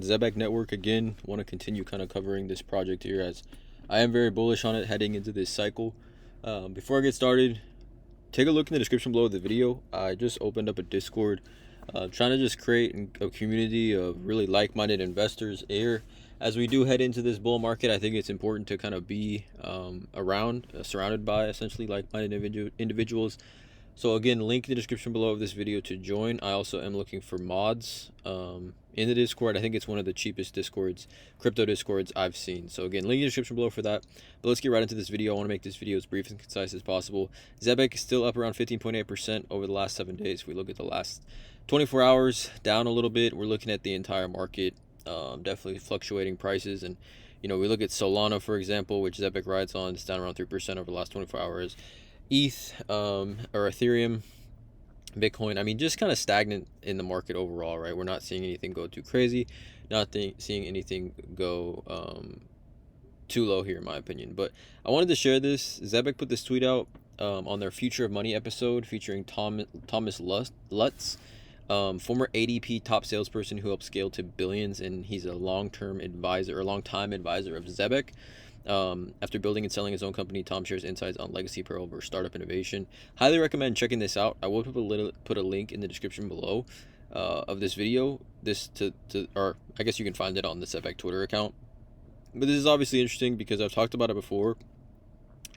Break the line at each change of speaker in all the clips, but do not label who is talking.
Zebec Network again. Want to continue kind of covering this project here, as I am very bullish on it heading into this cycle. Before I get started, take a look in the description below the video. I just opened up a Discord, trying to just create a community of really like-minded investors here. As we do head into this bull market, I think it's important to kind of be surrounded by essentially like-minded individuals. So again, link in the description below of this video to join. I also am looking for mods in the Discord. I think it's one of the cheapest crypto discords I've seen. So again, link in the description below for that. But let's get right into this video. I want to make this video as brief and concise as possible. Zebec is still up around 15.8% over the last 7 days. If we look at the last 24 hours, down a little bit. We're looking at the entire market, definitely fluctuating prices. And we look at Solana, for example, which Zebec rides on. It's down around 3% over the last 24 hours. ETH or Ethereum, Bitcoin, I mean, just kind of stagnant in the market overall, right? We're not seeing anything go too crazy, not seeing anything go too low here, in my opinion. But I wanted to share this. Zebec put this tweet out on their Future of Money episode featuring Thomas Lutz, former ADP top salesperson who helped scale to billions, and he's a long-time advisor of Zebec. After building and selling his own company, Tom shares insights on legacy apparel versus startup innovation. Highly recommend checking this out. I will put a link in the description below of this video. Or I guess you can find it on the Zebec Twitter account. But this is obviously interesting because I've talked about it before.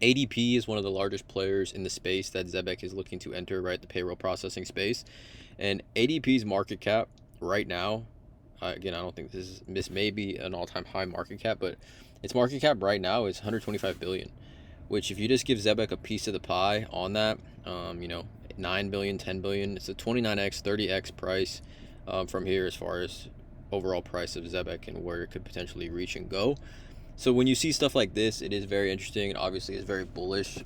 ADP is one of the largest players in the space that Zebec is looking to enter, right? The payroll processing space. And ADP's market cap right now, again, I don't think this may be an all-time high market cap, but its market cap right now is 125 billion, which if you just give Zebec a piece of the pie on that, 9 billion, 10 billion, it's a 29x, 30x price from here as far as overall price of Zebec and where it could potentially reach and go. So when you see stuff like this, it is very interesting, and obviously it's very bullish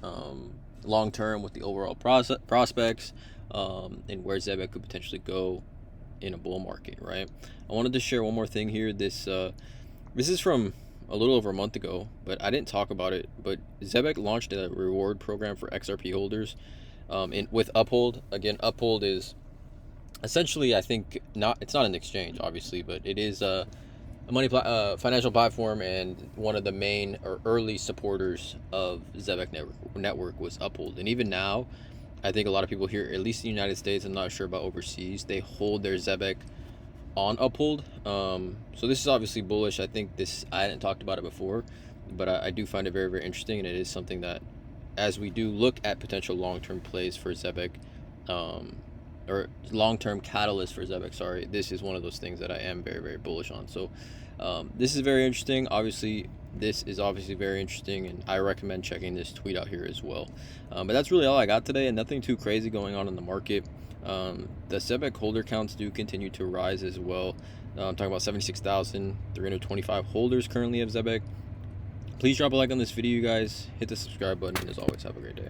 long term with the overall prospects and where Zebec could potentially go in a bull market, right? I wanted to share one more thing here. This is from a little over a month ago, but I didn't talk about it. But Zebec launched a reward program for XRP holders with Uphold. Again, Uphold is essentially, I think, it's not an exchange, obviously, but it is a financial platform, and one of the main or early supporters of Zebec Network was Uphold. And even now, I think a lot of people here, at least in the United States, I'm not sure about overseas, they hold their Zebec on Uphold. So this is obviously bullish. I think I hadn't talked about it before, but I do find it very, very interesting, and it is something that, as we do look at potential long-term plays for Zebec, or long-term catalyst for Zebec, sorry, this is one of those things that I am very, very bullish on. So this is very interesting. Obviously, this is very interesting, and I recommend checking this tweet out here as well. But that's really all I got today, and nothing too crazy going on in the market. The Zebec holder counts do continue to rise as well. I'm talking about 76,325 holders currently of Zebec. Please drop a like on this video, you guys. Hit the subscribe button, and as always, have a great day.